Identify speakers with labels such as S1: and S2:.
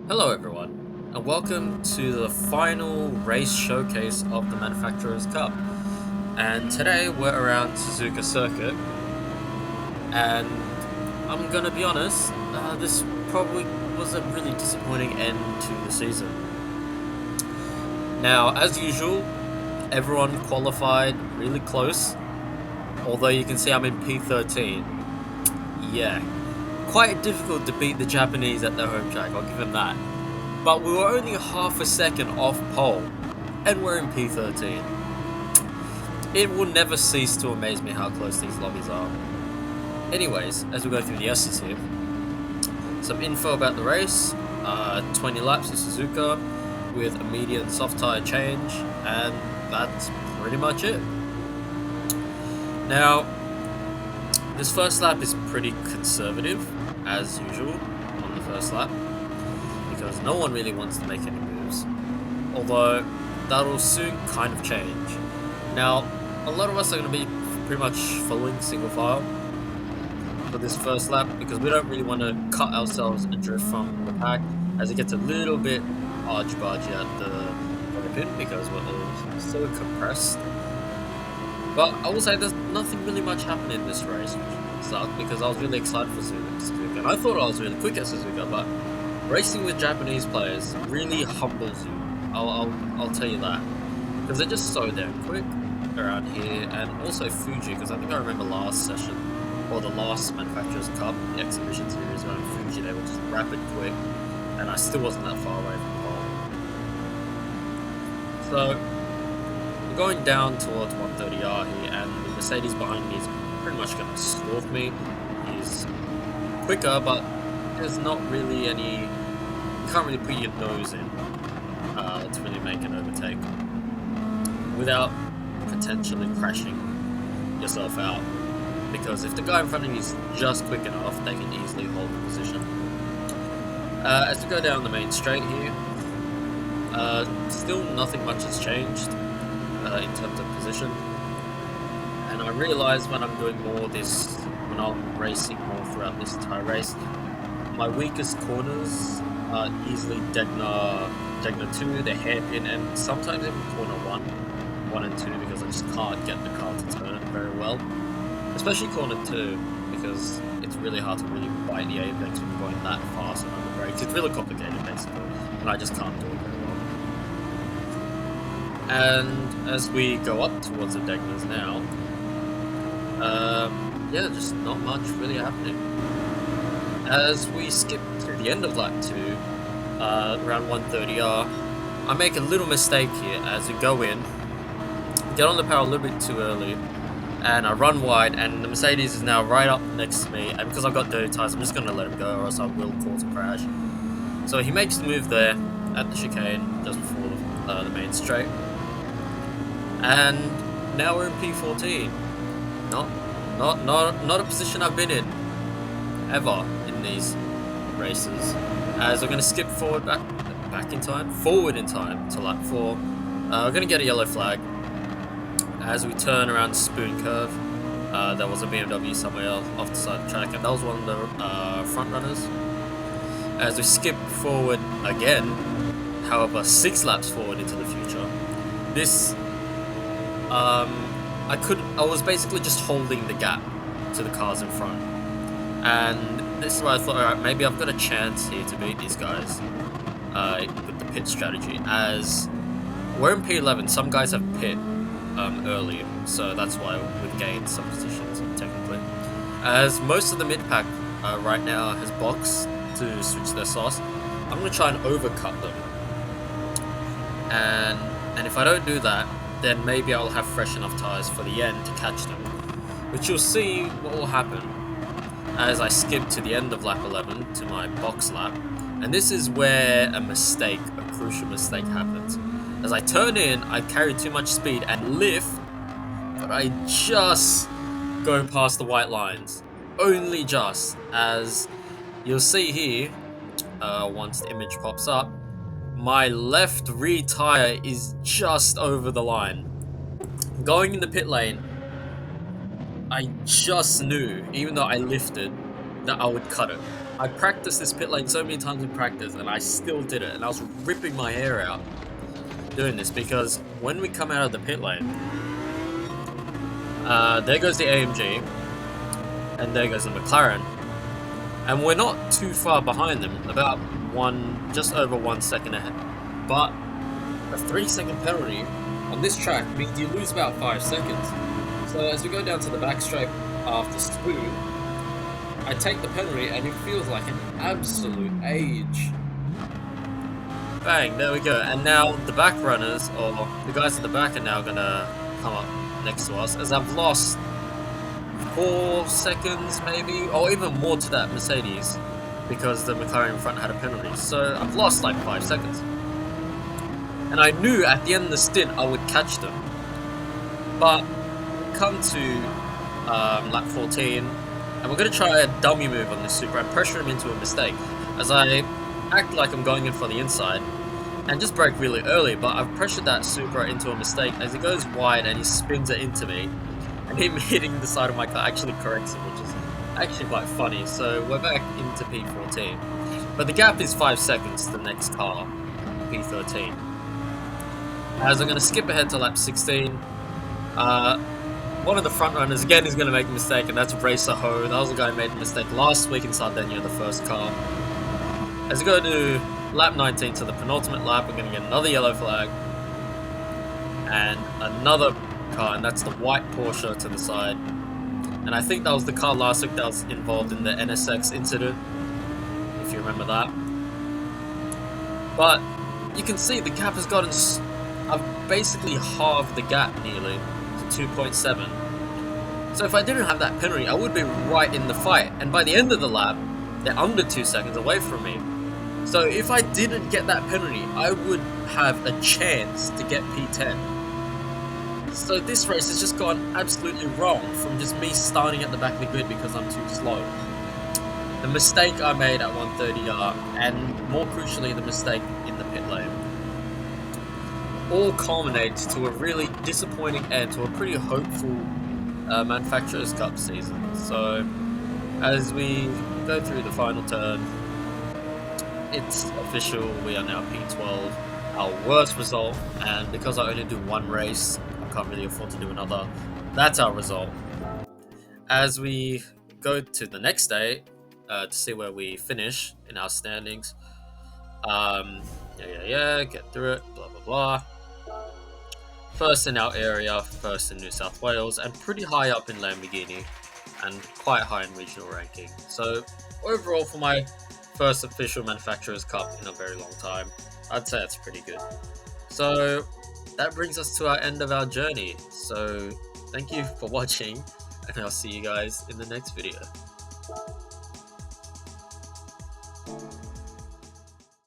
S1: Hello, everyone, and welcome to the final race showcase of the Manufacturers Cup. And today we're around Suzuka Circuit, and I'm gonna be honest, this probably was a really disappointing end to the season. Now, as usual, everyone qualified really close, although you can see I'm in P13. Yeah, quite difficult to beat the Japanese at their home track, I'll give them that. But we were only half a second off pole, and we're in P13. It will never cease to amaze me how close these lobbies are. Anyways, as we go through the S's here, some info about the race, 20 laps of Suzuka with a medium soft tyre change, and that's pretty much it. Now, this first lap is pretty conservative, as usual, on the first lap, because no one really wants to make any moves, although that'll soon kind of change. Now, a lot of us are going to be pretty much following single file for this first lap because we don't really want to cut ourselves adrift from the pack as it gets a little bit argy-bargy at the pit because we're all so compressed. But I will say there's nothing really much happening in this race, which sucked because I was really excited for Suzuka. And I thought I was really quick at Suzuka, but racing with Japanese players really humbles you. I'll tell you that. Because they're just so damn quick around here, and also Fuji, because I think I remember last session, or the last Manufacturers Cup, the exhibition series around Fuji, they were just rapid quick, and I still wasn't that far away from pole. So, I'm going down towards 130R here, and the Mercedes behind me is pretty much going to swarf me. He's quicker, but there's not really any, you can't really put your nose in to really make an overtake without potentially crashing yourself out, because if the guy in front of you is just quick enough, they can easily hold the position. As we go down the main straight here, still nothing much has changed in terms of position, and I realise when I'm doing more this, when I'm racing more throughout this entire race, my weakest corners are easily Degner 2, the hairpin, and sometimes even corner 1 and 2, because I just can't get the car to turn very well. Especially corner 2, because it's really hard to really bite the apex when you're going that fast and on the brakes. It's really complicated basically, and I just can't do it very well. And as we go up towards the Degners now, yeah, just not much really happening. As we skip to the end of lap 2, around 130R, I make a little mistake here as we go in, get on the power a little bit too early, and I run wide, and the Mercedes is now right up next to me, and because I've got dirty tires, I'm just going to let him go or else I will cause a crash. So he makes the move there at the chicane just before the main straight, and now we're in P14. Not a position I've been in ever in these races, as we're going to skip forward forward in time to lap 4. We're going to get a yellow flag as we turn around Spoon Curve. There was a BMW somewhere else off the side of the track, and that was one of the front runners. As we skip forward again, however 6 laps forward into the future, this I was basically just holding the gap to the cars in front, and this is where I thought, alright, maybe I've got a chance here to beat these guys with the pit strategy, as we're in P11, some guys have pit early, so that's why we've gained some positions technically. As most of the mid-pack right now has boxed to switch their sauce, I'm going to try and overcut them, and if I don't do that, then maybe I'll have fresh enough tyres for the end to catch them, which you'll see what will happen as I skip to the end of lap 11 to my box lap, and this is where a crucial mistake happens. As I turn in, I carry too much speed and lift, but I just go past the white lines. Only just, as you'll see here, once the image pops up, my left rear tire is just over the line. Going in the pit lane, I just knew, even though I lifted, that I would cut it. I practiced this pit lane so many times in practice, and I still did it, and I was ripping my hair out doing this, because when we come out of the pit lane, there goes the AMG, and there goes the McLaren, and we're not too far behind them, about just over 1 second ahead, but a 3-second penalty on this track means you lose about 5 seconds. So as we go down to the back straight after Spoon, I take the penalty and it feels like an absolute age. Bang, there we go. And now the back runners, or the guys at the back, are now gonna come up next to us, as I've lost 4 seconds maybe, or even more to that Mercedes, because the McLaren in front had a penalty. So I've lost like 5 seconds. And I knew at the end of the stint I would catch them. But come to lap 14, and we're going to try a dummy move on this Supra and pressure him into a mistake, as I act like I'm going in for the inside and just brake really early, but I've pressured that Supra into a mistake as he goes wide and he spins it into me, and him hitting the side of my car actually corrects him, which is actually quite funny. So we're back into P14, but the gap is 5 seconds to the next car, P13. As I'm going to skip ahead to lap 16, one of the front runners again is going to make a mistake, and that's Racer Ho. That was the guy who made a mistake last week in Sardinia, the first car. As we go to lap 19, to the penultimate lap, we're going to get another yellow flag and another car, and that's the white Porsche to the side. And I think that was the car last week that was involved in the NSX incident, if you remember that. But you can see the gap has gotten... I've basically halved the gap nearly to 2.7. So if I didn't have that penalty, I would be right in the fight. And by the end of the lap, they're under 2 seconds away from me. So if I didn't get that penalty, I would have a chance to get P10. So this race has just gone absolutely wrong, from just me starting at the back of the grid because I'm too slow. The mistake I made at 130R, and more crucially the mistake in the pit lane, all culminates to a really disappointing end to a pretty hopeful Manufacturers Cup season. So as we go through the final turn, it's official, we are now P12, our worst result, and because I only do one race, I can't really afford to do another. That's our result. As we go to the next day to see where we finish in our standings, get through it, blah blah blah. First in our area, first in New South Wales, and pretty high up in Lamborghini, and quite high in regional ranking. So overall, for my first official Manufacturers Cup in a very long time, I'd say that's pretty good. So that brings us to our end of our journey. So thank you for watching, and I'll see you guys in the next video.